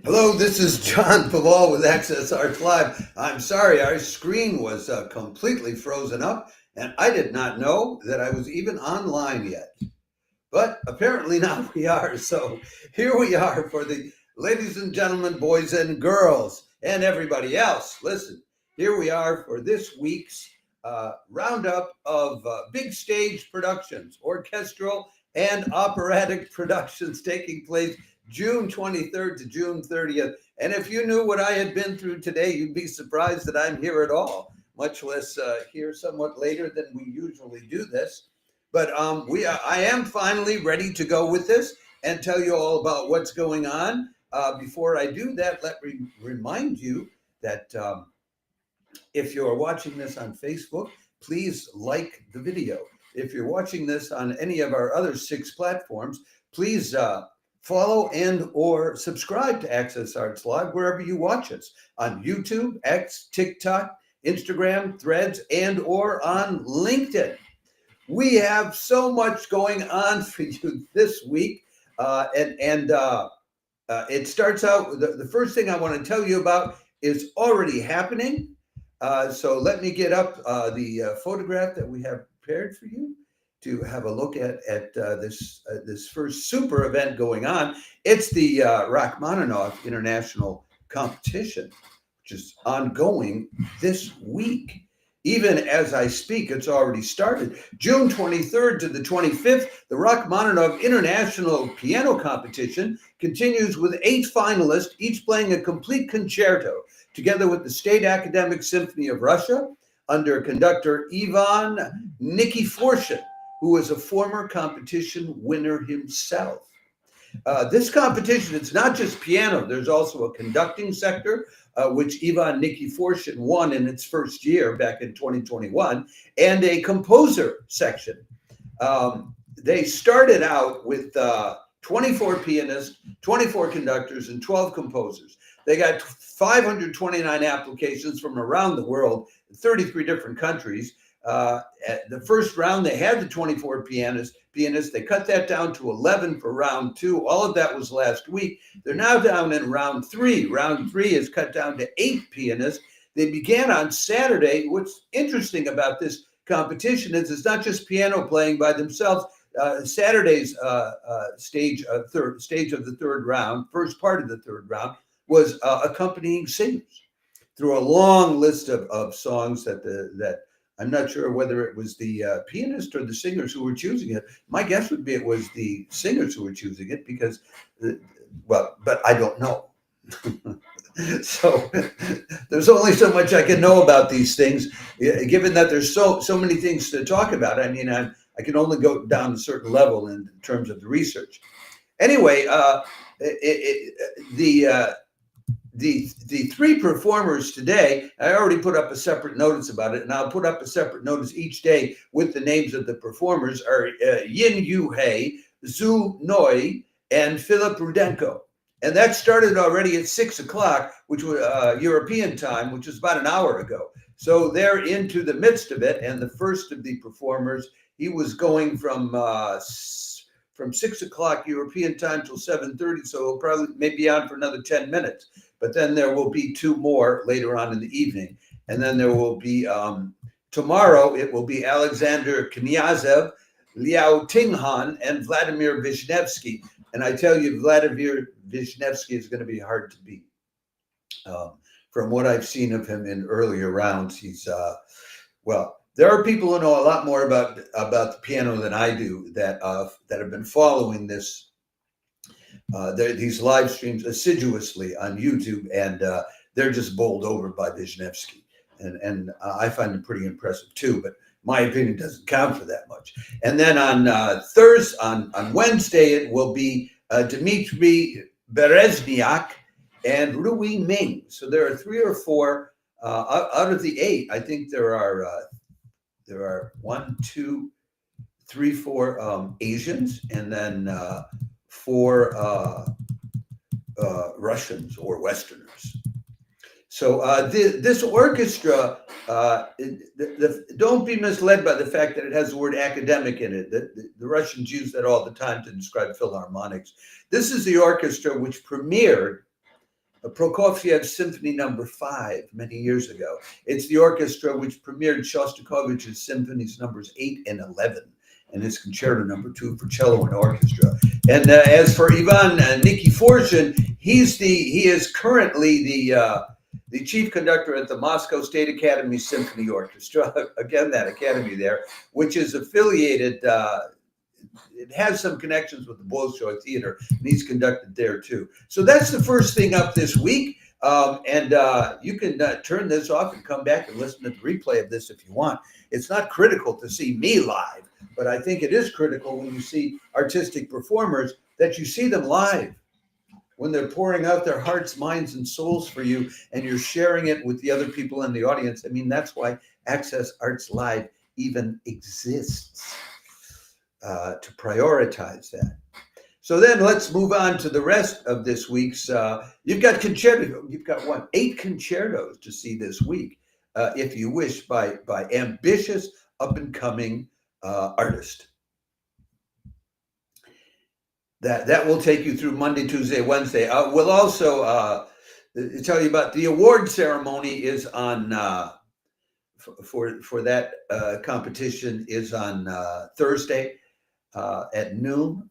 Hello, this is John Paval with Access Arts Live. I'm sorry, our screen was completely frozen up, and I did not know that I was even online yet. But apparently now we are. So here we are for the ladies and gentlemen, boys and girls, and everybody else. Listen, here we are for this week's roundup of big stage productions, orchestral and operatic productions taking place June 23rd to June 30th. And if you knew what I had been through today, you'd be surprised that I'm here at all, much less here somewhat later than we usually do this. But I am finally ready to go with this and tell you all about what's going on. Before I do that, let me remind you that if you're watching this on Facebook, please like the video. If you're watching this on any of our other 6 platforms, please follow and or subscribe to Access Arts Live wherever you watch us, on YouTube, X, TikTok, Instagram, Threads, and or on LinkedIn. We have so much going on for you this week, it starts out with the first thing I want to tell you about is already happening. So let me get up the photograph that we have prepared for you to have a look at this first super event going on. It's the Rachmaninoff International Competition, which is ongoing this week. Even as I speak, it's already started. June 23rd to the 25th, the Rachmaninoff International Piano Competition continues with 8 finalists, each playing a complete concerto, together with the State Academic Symphony of Russia, under conductor Ivan Nikiforshin, who is a former competition winner himself. This competition, it's not just piano. There's also a conducting sector, which Ivan Nikiforshin won in its first year back in 2021, and a composer section. They started out with 24 pianists, 24 conductors, and 12 composers. They got 529 applications from around the world, 33 different countries. At the first round, they had the 24 pianists. They cut that down to 11 for round 2. All of that was last week. They're now down in round 3. Round 3 is cut down to 8 pianists. They began on Saturday. What's interesting about this competition is it's not just piano playing by themselves. Saturday's stage of the third round, first part of the third round, was accompanying singers through a long list of songs that I'm not sure whether it was the pianist or the singers who were choosing it. My guess would be it was the singers who were choosing it because, but I don't know. So there's only so much I can know about these things, given that there's so many things to talk about. I mean, I can only go down a certain level in terms of the research. Anyway, the 3 performers today, I already put up a separate notice about it, and I'll put up a separate notice each day with the names of the performers, are Yin Yu He, Zhu Noi, and Philip Rudenko. And that started already at 6 o'clock, which was European time, which was about an hour ago. So they're into the midst of it, and the first of the performers, he was going from 6 o'clock European time till 7:30, so he'll probably maybe on for another 10 minutes. But then there will be 2 more later on in the evening. And then there will be, tomorrow, it will be Alexander Knyazev, Liao Tinghan, and Vladimir Vishnevsky. And I tell you, Vladimir Vishnevsky is going to be hard to beat. From what I've seen of him in earlier rounds, he's, there are people who know a lot more about the piano than I do that have been following these live streams assiduously on YouTube, and they're just bowled over by Vishnevsky, and I find him pretty impressive too. But my opinion doesn't count for that much. And then on Thurs, on Wednesday, it will be Dmitry Berezniak and Rui Ming. So there are 3 or 4 out of the 8. I think there are 1, 2, 3, 4 Asians, and then 4 Russians or Westerners. So this orchestra, don't be misled by the fact that it has the word academic in it. The Russians use that all the time to describe philharmonics. This is the orchestra which premiered Prokofiev's Symphony Number 5 many years ago. It's the orchestra which premiered Shostakovich's symphonies numbers 8 and 11 and his concerto number 2 for cello and orchestra. And as for Ivan Nikiforshin, he is currently the chief conductor at the Moscow State Academy Symphony Orchestra. Again, that academy there, which is affiliated. It has some connections with the Bolshoi Theater, and he's conducted there too. So that's the first thing up this week. And you can turn this off and come back and listen to the replay of this if you want. It's not critical to see me live, but I think it is critical when you see artistic performers that you see them live, when they're pouring out their hearts, minds, and souls for you, and you're sharing it with the other people in the audience. I mean, that's why Access Arts Live even exists, to prioritize that. So then let's move on to the rest of this week's. You've got concerto. You've got what? 8 concertos to see this week, if you wish, by ambitious, up-and-coming artists. That will take you through Monday, Tuesday, Wednesday. We'll also tell you about the award ceremony is on for that competition is on Thursday at noon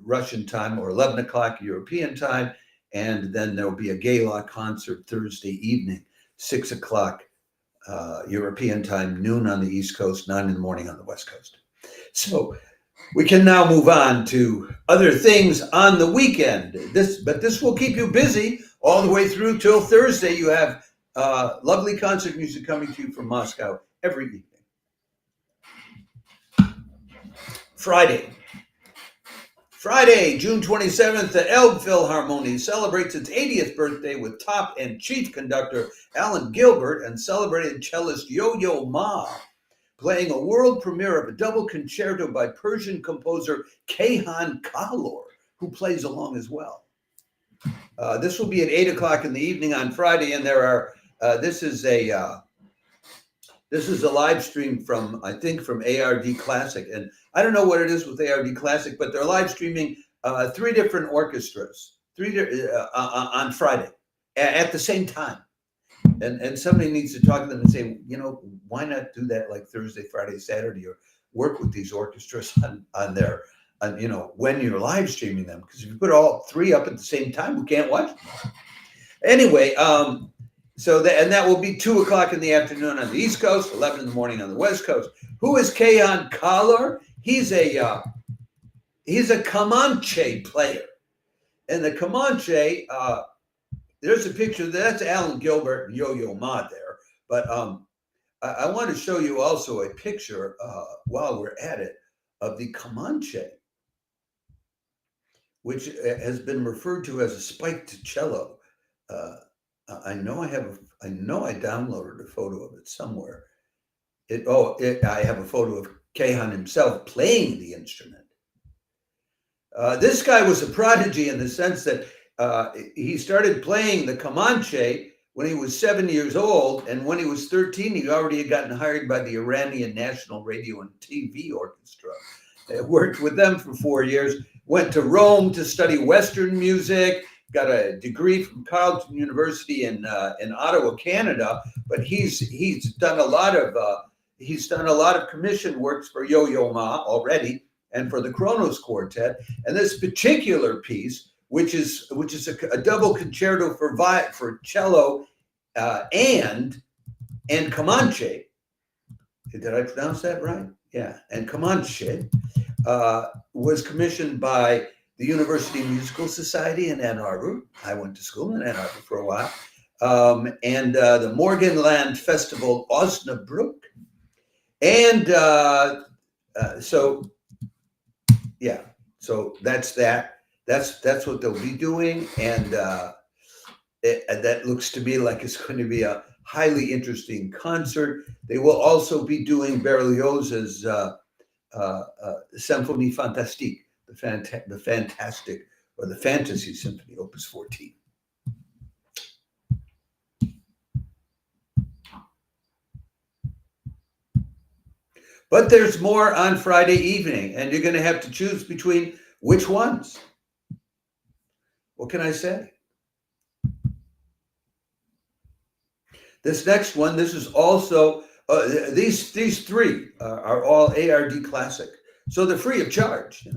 Russian time, or 11 o'clock European time, and then there'll be a Gala Concert Thursday evening, 6 o'clock European time, noon on the East Coast, 9 in the morning on the West Coast. So we can now move on to other things on the weekend. But this will keep you busy all the way through till Thursday. You have lovely concert music coming to you from Moscow every evening. Friday, June 27th, the Elbphilharmonie celebrates its 80th birthday with top and chief conductor Alan Gilbert and celebrated cellist Yo-Yo Ma, playing a world premiere of a double concerto by Persian composer Ceyhan Kalor, who plays along as well. This will be at 8 o'clock in the evening on Friday, and there are this is a live stream from, I think, from ARD Classic, and I don't know what it is with ARD Classic, but they're live streaming 3 different orchestras on Friday at the same time. And somebody needs to talk to them and say, why not do that like Thursday, Friday, Saturday, or work with these orchestras on their, when you're live streaming them? Because if you put all 3 up at the same time, we can't watch them. Anyway, that will be 2 o'clock in the afternoon on the East Coast, 11 in the morning on the West Coast. Who is Ceyhan Kalor? He's a Comanche player, and the Comanche. There's a picture. That's Alan Gilbert and Yo-Yo Ma there. But I want to show you also a picture while we're at it of the Comanche, which has been referred to as a spiked cello. I know I downloaded a photo of it somewhere. I have a photo of Ceyhan himself playing the instrument. This guy was a prodigy in the sense that he started playing the Comanche when he was 7 years old, and when he was 13, he already had gotten hired by the Iranian National Radio and TV Orchestra. Worked with them for 4 years, went to Rome to study Western music, got a degree from Carleton University in Ottawa, Canada. But he's done a lot of commission works for Yo-Yo Ma already, and for the Kronos Quartet. And this particular piece, which is a double concerto for cello and Comanche. Did I pronounce that right? Yeah, and Comanche was commissioned by the University Musical Society in Ann Arbor. I went to school in Ann Arbor for a while, and the Morgenland Festival Osnabrück, and so that's that. That's what they'll be doing, and that looks to me like it's going to be a highly interesting concert. They will also be doing Berlioz's Symphonie Fantastique, the fantastic, or the Fantasy Symphony, Opus 14. But there's more on Friday evening, and you're going to have to choose between which ones. What can I say? This next one, this is also, these three are all ARD classic. So they're free of charge.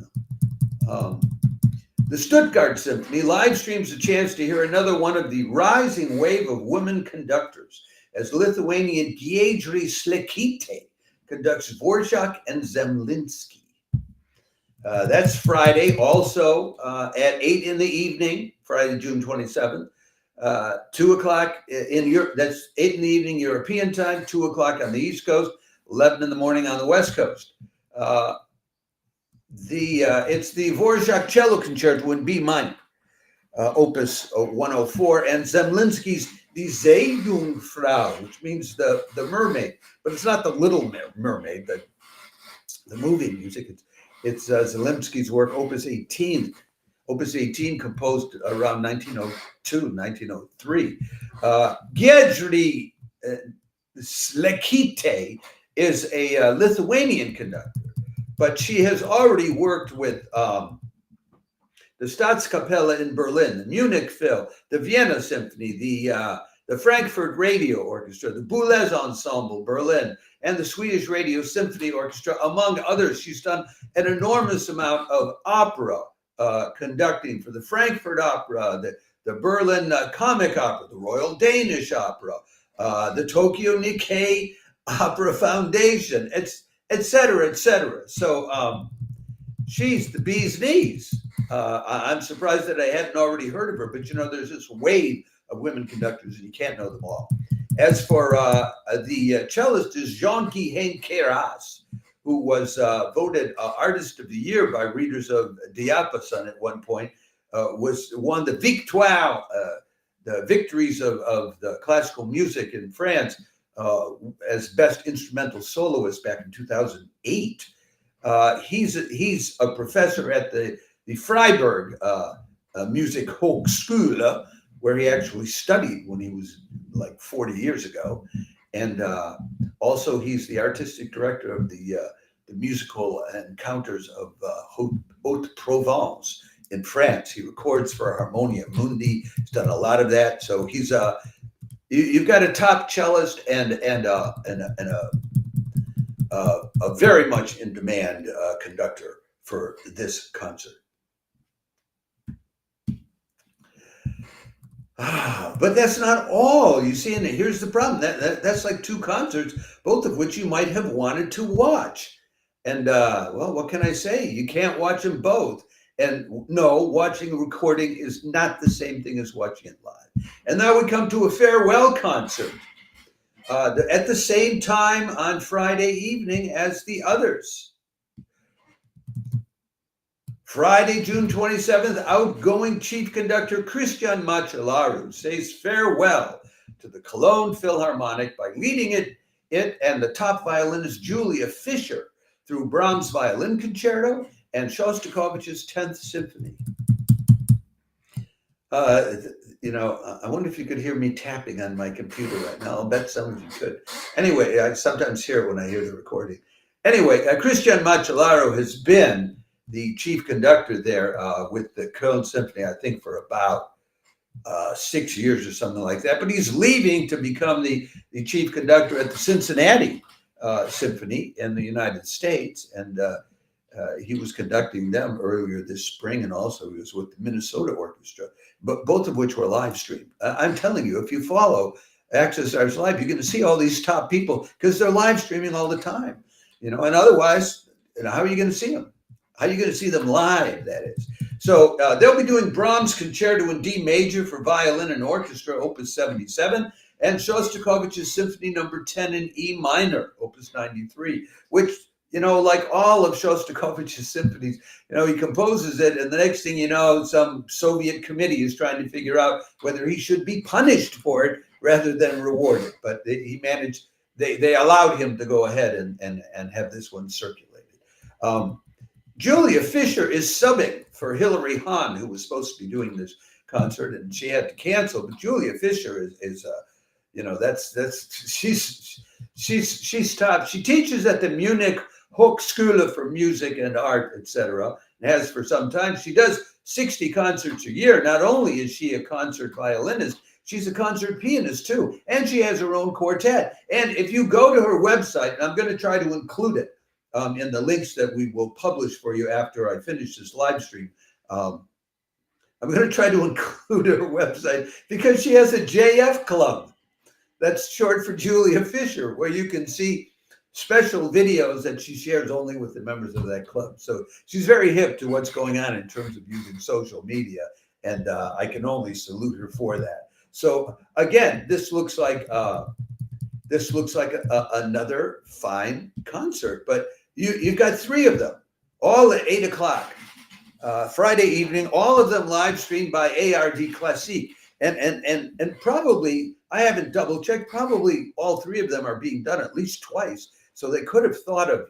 The Stuttgart Symphony live streams a chance to hear another one of the rising wave of women conductors as Lithuanian Giedrė Šlekytė conducts Dvořák and Zemlinsky. That's Friday, also at 8 in the evening, Friday, June 27th. 2 o'clock in Europe, that's 8 in the evening European time, 2 o'clock on the East Coast, 11 in the morning on the West Coast. It's the Dvořák cello concerto in B minor, opus 104, and Zemlinsky's Die Seejungfrau, which means the mermaid, but it's not the Little Mermaid, the movie music. It's Zemlinsky's work, opus 18. Opus 18, composed around 1902, 1903. Giedrė Šlekytė is a Lithuanian conductor, but she has already worked with the Staatskapelle in Berlin, the Munich Phil, the Vienna Symphony, the Frankfurt Radio Orchestra, the Boulez Ensemble, Berlin, and the Swedish Radio Symphony Orchestra, among others. She's done an enormous amount of opera conducting for the Frankfurt Opera, the Berlin Comic Opera, the Royal Danish Opera, the Tokyo Nikkei Opera Foundation, etc., etc. So she's the bee's knees. I'm surprised that I hadn't already heard of her, but there's this wave of women conductors, and you can't know them all. As for the cellist is Jean-Guihen Queyras, who was voted Artist of the Year by readers of Diapason at one point, won the Victoire, the victories of the classical music in France as Best Instrumental Soloist back in 2008. He's a professor at the Freiburg Music Hochschule, where he actually studied when he was like 40 years ago. And also, he's the artistic director of the musical encounters of Haute-Provence in France. He records for Harmonia Mundi. He's done a lot of that. So he's you've got a top cellist and a very much in demand conductor for this concert. But that's not all. You see, and here's the problem. That's like two concerts, both of which you might have wanted to watch. And, well, what can I say? You can't watch them both. And no, watching a recording is not the same thing as watching it live. And now we come to a farewell concert at the same time on Friday evening as the others. Friday, June 27th, outgoing chief conductor Christian Măcelaru says farewell to the Cologne Philharmonic by leading it and the top violinist Julia Fischer through Brahms' Violin Concerto and Shostakovich's 10th Symphony. I wonder if you could hear me tapping on my computer right now. I'll bet some of you could. Anyway, I sometimes hear it when I hear the recording. Anyway, Christian Măcelaru has been the chief conductor there with the Cologne Symphony, I think, for about 6 years or something like that. But he's leaving to become the chief conductor at the Cincinnati Symphony in the United States. And he was conducting them earlier this spring, and also he was with the Minnesota Orchestra, but both of which were live streamed. I'm telling you, if you follow Access Arts Live, you're going to see all these top people because they're live streaming all the time. And otherwise, how are you going to see them? How are you going to see them live, that is? So they'll be doing Brahms' Concerto in D major for violin and orchestra, Opus 77, and Shostakovich's Symphony No. 10 in E minor, Opus 93, which, like all of Shostakovich's symphonies, he composes it, and the next thing you know, some Soviet committee is trying to figure out whether he should be punished for it rather than rewarded. But he managed, they allowed him to go ahead and have this one circulated. Julia Fischer is subbing for Hilary Hahn, who was supposed to be doing this concert, and she had to cancel. But Julia Fischer is she's top. She teaches at the Munich Hochschule for Music and Art, etc. And has for some time. She does 60 concerts a year. Not only is she a concert violinist, She's a concert pianist too, and she has her own quartet. And if you go to her website, and I'm going to try to include it in the links that we will publish for you after I finish this live stream. I'm going to try to include her website because she has a JF club. That's short for Julia Fischer, where you can see special videos that she shares only with the members of that club. So she's very hip to what's going on in terms of using social media, and I can only salute her for that. So again, this looks like another fine concert, but you've got 3 of them, all at 8 o'clock Friday evening. All of them live streamed by ARD Classique, and probably, I haven't double checked, probably all 3 of them are being done at least twice. So they could have thought of,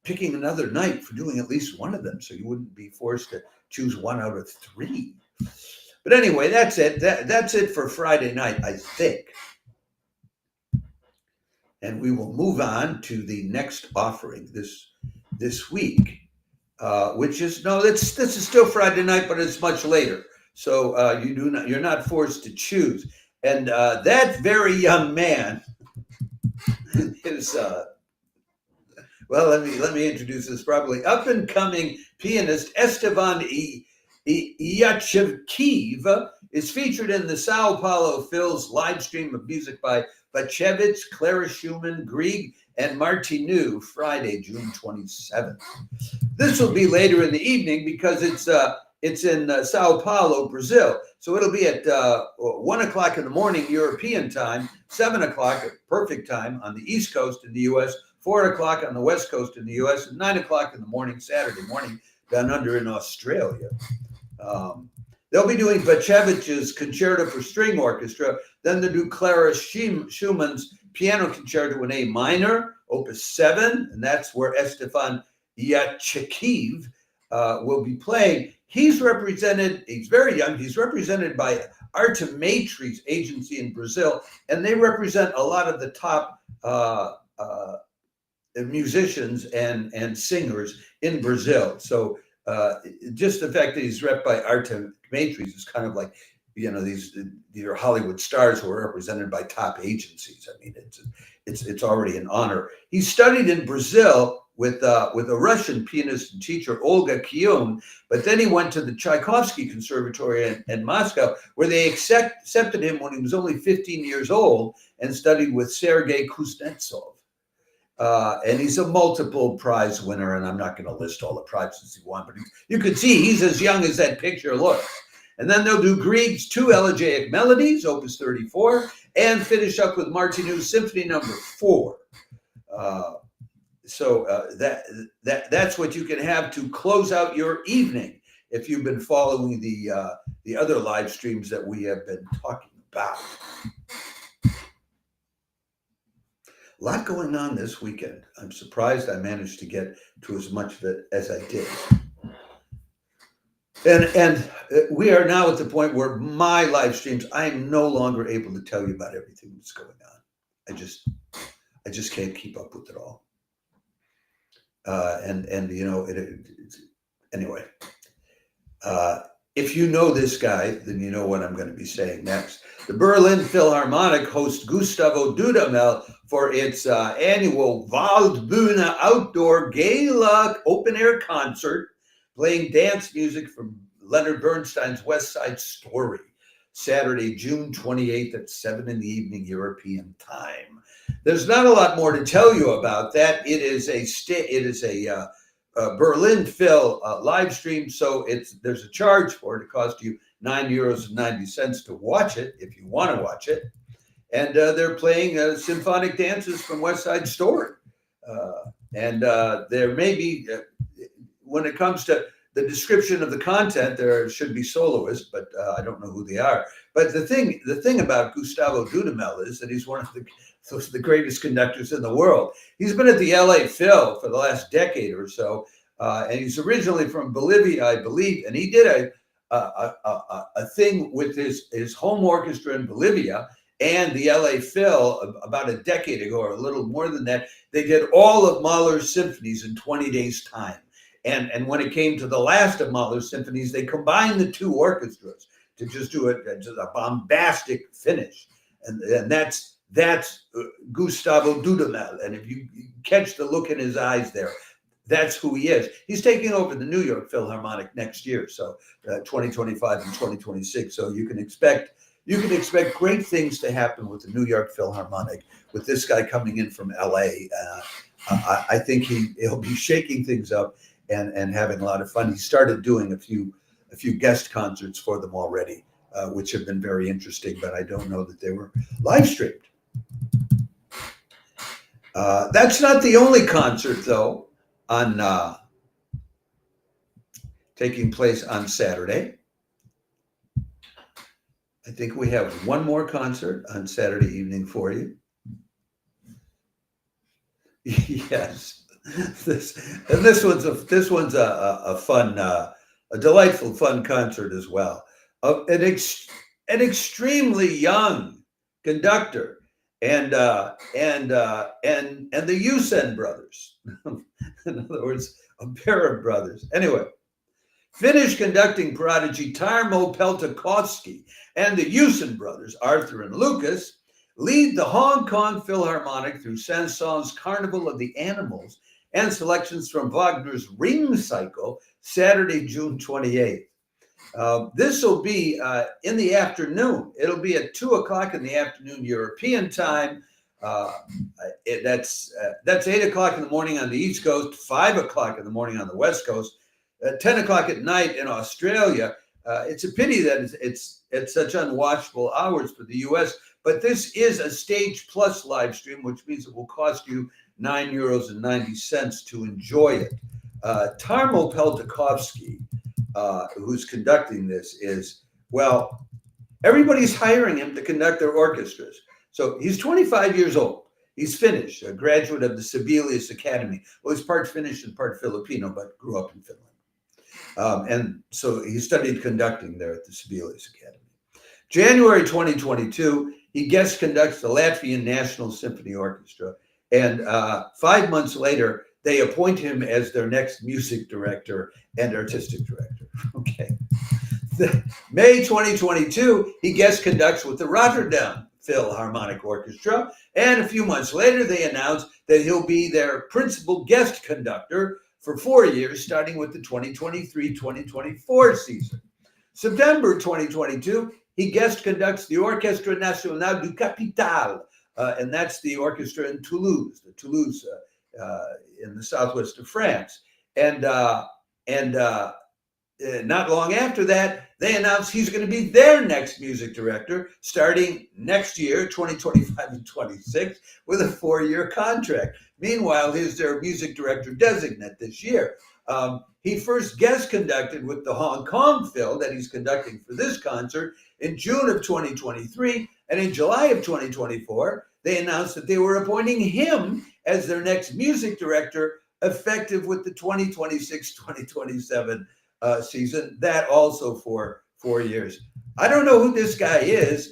picking another night for doing at least one of them, so you wouldn't be forced to choose 1 out of 3. But anyway, that's it. That's it for Friday night, I think. And we will move on to the next offering this week, which is this is still Friday night, but it's much later. So you're not forced to choose. And that very young man is let me introduce this properly. Up and coming pianist Esteban Iachevkiv is featured in the Sao Paulo Phil's live stream of music by Bachevitz, Clara Schumann, Grieg, and Martinu, Friday, June 27th. This will be later in the evening because it's in Sao Paulo, Brazil. So it'll be at 1 o'clock in the morning European time, 7 o'clock perfect time on the East Coast in the U.S., 4 o'clock on the West Coast in the U.S., and 9 o'clock in the morning, Saturday morning, down under in Australia. They'll be doing Bachevich's Concerto for String Orchestra. Then they'll do Clara Schumann's Piano Concerto in A minor, Opus 7, and that's where Esteban Iachevkiv will be playing. He's very young. He's represented by Artemetry's agency in Brazil, and they represent a lot of the top musicians and singers in Brazil. So just the fact that he's rep by Artemetry's is kind of like, these are Hollywood stars who are represented by top agencies. I mean, it's already an honor. He studied in Brazil with a Russian pianist and teacher, Olga Kyun, but then he went to the Tchaikovsky Conservatory in Moscow, where they accepted him when he was only 15 years old and studied with Sergei Kuznetsov. And he's a multiple prize winner, and I'm not going to list all the prizes he won, but you can see he's as young as that picture looks. And then they'll do Grieg's 2 elegiac melodies, Opus 34, and finish up with Martinu's Symphony Number 4. So that's what you can have to close out your evening if you've been following the other live streams that we have been talking about. A lot going on this weekend. I'm surprised I managed to get to as much of it as I did. And we are now at the point where my live streams, I am no longer able to tell you about everything that's going on. I just can't keep up with it all. Anyway, if you know this guy, then you know what I'm going to be saying next. The Berlin Philharmonic hosts Gustavo Dudamel for its annual Waldbühne Outdoor Gala open-air concert, playing dance music from Leonard Bernstein's West Side Story, Saturday, June 28th at 7 in the evening European time. There's not a lot more to tell you about that. It is a Berlin Phil live stream, so there's a charge for it. It costs you €9.90 to watch it if you want to watch it. And they're playing symphonic dances from West Side Story. And there may be, when it comes to the description of the content, there should be soloists, but I don't know who they are. But the thing about Gustavo Dudamel is that he's one of the greatest conductors in the world. He's been at the LA Phil for the last decade or so, and he's originally from Bolivia, I believe. And he did a thing with his home orchestra in Bolivia and the LA Phil about a decade ago, or a little more than that. They did all of Mahler's symphonies in 20 days' time. And when it came to the last of Mahler's symphonies, they combined the two orchestras to just do it, just a bombastic finish. And that's Gustavo Dudamel. And if you catch the look in his eyes there, that's who he is. He's taking over the New York Philharmonic next year, so 2025 and 2026. So you can expect great things to happen with the New York Philharmonic with this guy coming in from LA. I think he'll be shaking things up and having a lot of fun. He started doing a few guest concerts for them already, which have been very interesting, but I don't know that they were live streamed. That's not the only concert, though, on taking place on Saturday. I think we have one more concert on Saturday evening for you. Yes, this one's a fun, a delightful, fun concert as well. An extremely young conductor, and the Usen brothers. In other words, a pair of brothers. Anyway, Finnish conducting prodigy Tarmo Peltokoski and the Usen brothers, Arthur and Lucas, lead the Hong Kong Philharmonic through Saint-Saëns Carnival of the Animals and selections from Wagner's Ring Cycle, Saturday, June 28th. This will be in the afternoon. It'll be at 2 o'clock in the afternoon European time. That's 8 o'clock in the morning on the East Coast, 5 o'clock in the morning on the West Coast, 10 o'clock at night in Australia. It's a pity that it's at such unwatchable hours for the US, but this is a Stage Plus live stream, which means it will cost you €9.90 to enjoy it. Tarmo Peltokoski, who's conducting this, is, well, everybody's hiring him to conduct their orchestras. So he's 25 years old. He's Finnish, a graduate of the Sibelius Academy. Well, he's part Finnish and part Filipino, but grew up in Finland. And so he studied conducting there at the Sibelius Academy. January 2022, he guest conducts the Latvian National Symphony Orchestra. And 5 months later, they appoint him as their next music director and artistic director. Okay. May 2022, he guest conducts with the Rotterdam Philharmonic Orchestra. And a few months later, they announce that he'll be their principal guest conductor for 4 years, starting with the 2023-2024 season. September 2022, he guest conducts the Orchestre Nationale du Capitale, and that's the orchestra in Toulouse, in the southwest of France. And not long after that, they announced he's going to be their next music director starting next year, 2025 and 26, with a 4-year contract. Meanwhile, he's their music director designate this year. He first guest conducted with the Hong Kong Phil that he's conducting for this concert in June of 2023. And in July of 2024, they announced that they were appointing him as their next music director, effective with the 2026-2027 season, that also for 4 years. I don't know who this guy is,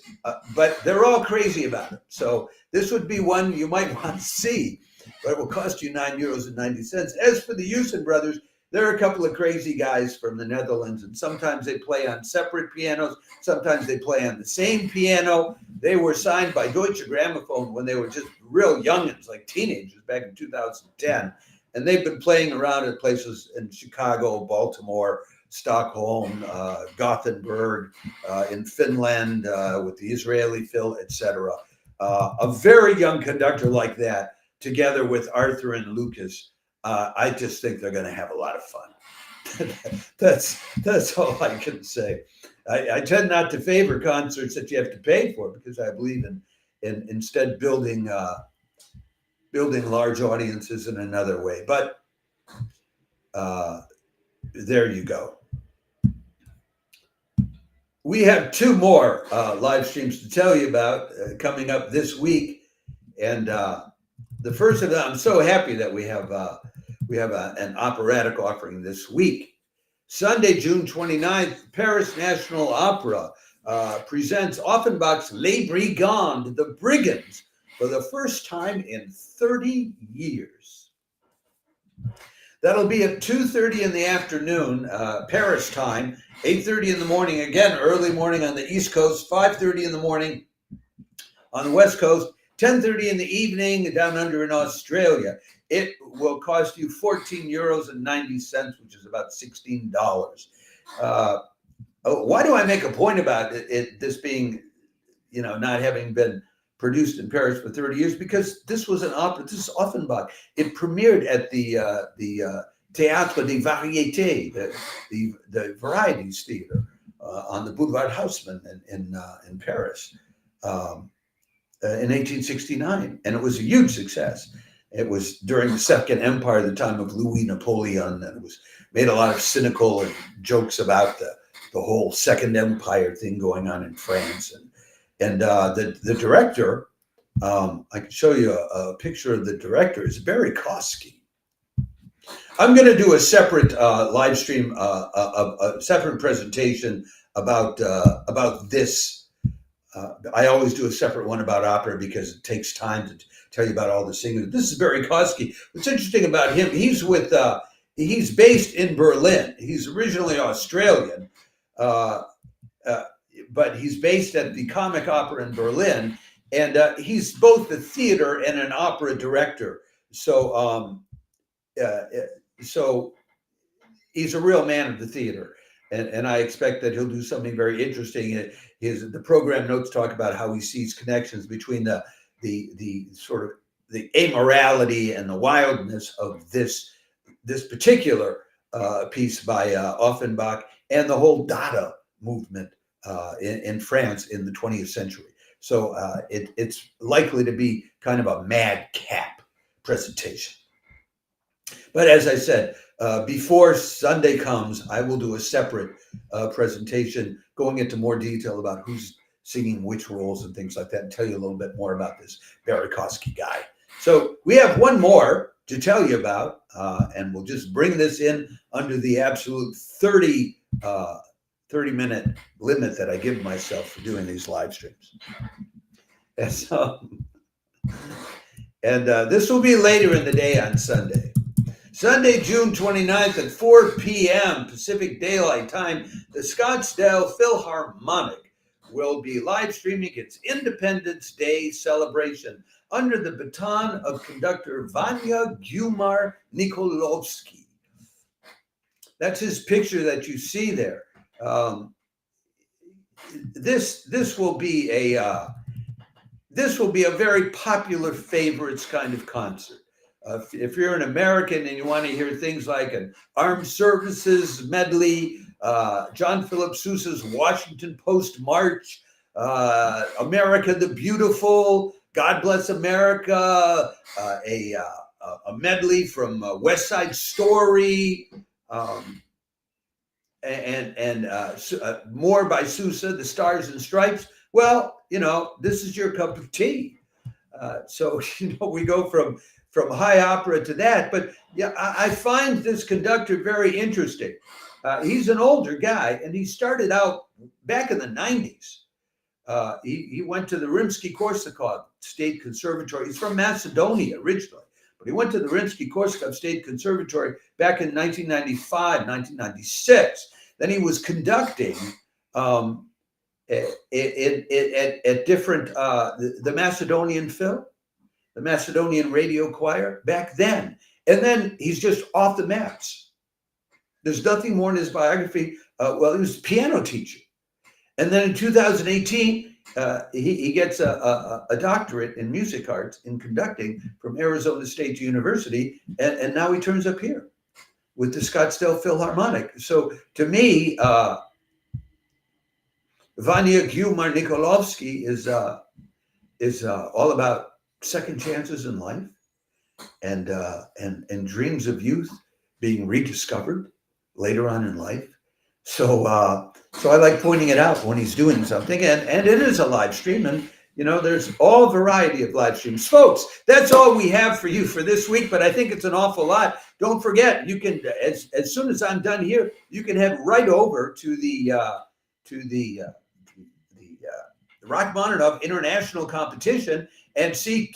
but they're all crazy about him. So this would be one you might want to see, but it will cost you €9.90. As for the Usen brothers, they're a couple of crazy guys from the Netherlands, and sometimes they play on separate pianos, sometimes they play on the same piano. They were signed by Deutsche Grammophon when they were just real youngins, like teenagers, back in 2010. And they've been playing around at places in Chicago, Baltimore, Stockholm, Gothenburg, in Finland, with the Israeli Phil, etc. A very young conductor like that, together with Arthur and Lucas, I just think they're going to have a lot of fun. That's all I can say. I tend not to favor concerts that you have to pay for, because I believe in instead building large audiences in another way. But there you go. We have 2 more live streams to tell you about coming up this week, and the first of them, I'm so happy that we have an operatic offering this week. Sunday, June 29th, Paris National Opera presents Offenbach's Les Brigands, the Brigands, for the first time in 30 years. That'll be at 2:30 in the afternoon, Paris time, 8:30 in the morning, again, early morning on the East Coast, 5:30 in the morning on the West Coast, 10:30 in the evening down under in Australia. It will cost you €14.90, which is about $16. Why do I make a point about this being, not having been produced in Paris for 30 years? Because this was an opera. This is Offenbach. It premiered at the Théâtre des Variétés, the Varieties Theater on the Boulevard Haussmann in Paris in 1869, and it was a huge success. It was during the Second Empire, the time of Louis Napoleon, and it was made a lot of cynical jokes about the whole Second Empire thing going on in France. And the director, I can show you a picture of the director, is Barry Kosky. I'm going to do a separate live stream, a separate presentation about this. I always do a separate one about opera because it takes time to tell you about all the singers. This is Barry Kosky. What's interesting about him, he's based in Berlin. He's originally Australian, but he's based at the Comic Opera in Berlin, and he's both a theater and an opera director. So he's a real man of the theater, and I expect that he'll do something very interesting. The program notes talk about how he sees connections between the sort of the amorality and the wildness of this particular piece by Offenbach and the whole Dada movement in France in the 20th century. So it's likely to be kind of a madcap presentation. But as I said, before Sunday comes, I will do a separate presentation going into more detail about who's singing which roles and things like that, and tell you a little bit more about this Barry Kosky guy. So we have one more to tell you about, and we'll just bring this in under the absolute 30-minute limit that I give myself for doing these live streams. And so, this will be later in the day on Sunday. Sunday, June 29th at 4 p.m. Pacific Daylight Time, the Scottsdale Philharmonic will be live streaming its Independence Day celebration under the baton of conductor Vanya Guimar-Nikolovsky. That's his picture that you see there. This will be a very popular favorites kind of concert. If you're an American and you want to hear things like an Armed Services medley, John Philip Sousa's Washington Post March, America the Beautiful, God Bless America, a medley from West Side Story, and more by Sousa, The Stars and Stripes. Well, this is your cup of tea. So we go from high opera to that. But yeah, I find this conductor very interesting. He's an older guy, and he started out back in the 90s. He went to the Rimsky-Korsakov State Conservatory. He's from Macedonia originally, but he went to the Rimsky-Korsakov State Conservatory back in 1995, 1996. Then he was conducting at different, the Macedonian Phil, the Macedonian Radio Choir back then. And then he's just off the mats. There's nothing more in his biography. He was a piano teacher. And then in 2018, he gets a doctorate in music arts in conducting from Arizona State University. And now he turns up here with the Scottsdale Philharmonic. So to me, Vanya Guimar-Nikolovsky is all about second chances in life and dreams of youth being rediscovered later on in life. So I like pointing it out when he's doing something, and it is a live stream, and there's all variety of live streams, folks. That's all we have for you for this week, but I think it's an awful lot. Don't forget, you can as soon as I'm done here, you can head right over to the Rachmaninoff International Competition and see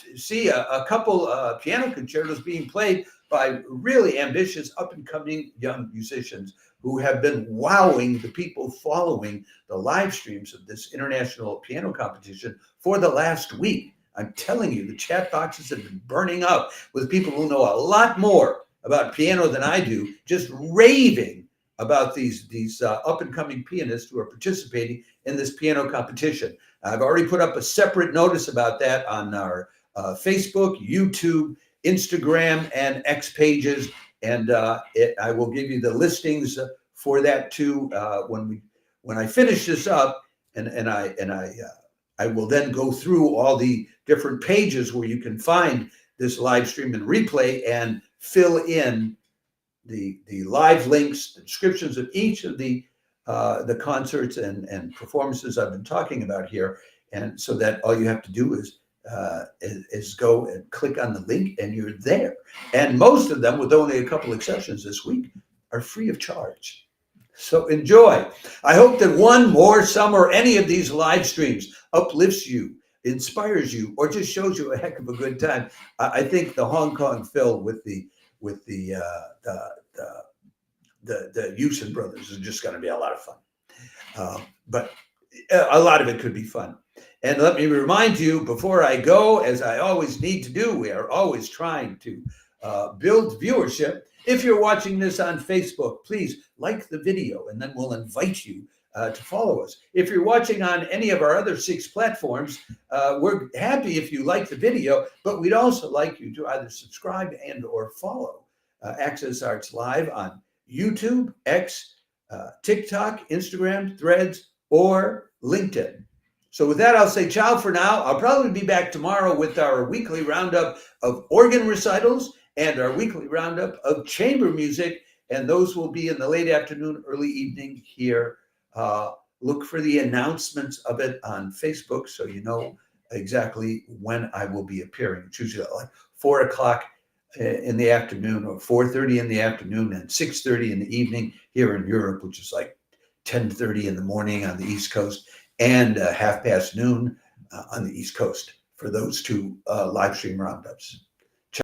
a couple piano concertos being played by really ambitious, up-and-coming young musicians who have been wowing the people following the live streams of this international piano competition for the last week. I'm telling you, the chat boxes have been burning up with people who know a lot more about piano than I do, just raving about these up-and-coming pianists who are participating in this piano competition. I've already put up a separate notice about that on our Facebook, YouTube, Instagram, and X pages, and I will give you the listings for that too when I finish this up, and I will then go through all the different pages where you can find this live stream and replay and fill in the live links, the descriptions of each of the concerts and performances I've been talking about here, and so that all you have to do is go and click on the link and you're there. And most of them, with only a couple exceptions this week, are free of charge. So enjoy. I hope that one more, some, or any of these live streams uplifts you, inspires you, or just shows you a heck of a good time. I think the Hong Kong Phil with the Houston brothers is just going to be a lot of fun. But a lot of it could be fun. And let me remind you before I go, as I always need to do, we are always trying to build viewership. If you're watching this on Facebook, please like the video, and then we'll invite you to follow us. If you're watching on any of our other 6 platforms, we're happy if you like the video, but we'd also like you to either subscribe and or follow Access Arts Live on YouTube, X, TikTok, Instagram, Threads, or LinkedIn. So with that, I'll say ciao for now. I'll probably be back tomorrow with our weekly roundup of organ recitals and our weekly roundup of chamber music, and those will be in the late afternoon, early evening here. Look for the announcements of it on Facebook so you know exactly when I will be appearing. It's usually like 4 o'clock in the afternoon, or 4:30 in the afternoon, and 6:30 in the evening here in Europe, which is like 10:30 in the morning on the East Coast, and 12:30 noon on the East Coast for those 2 live stream roundups.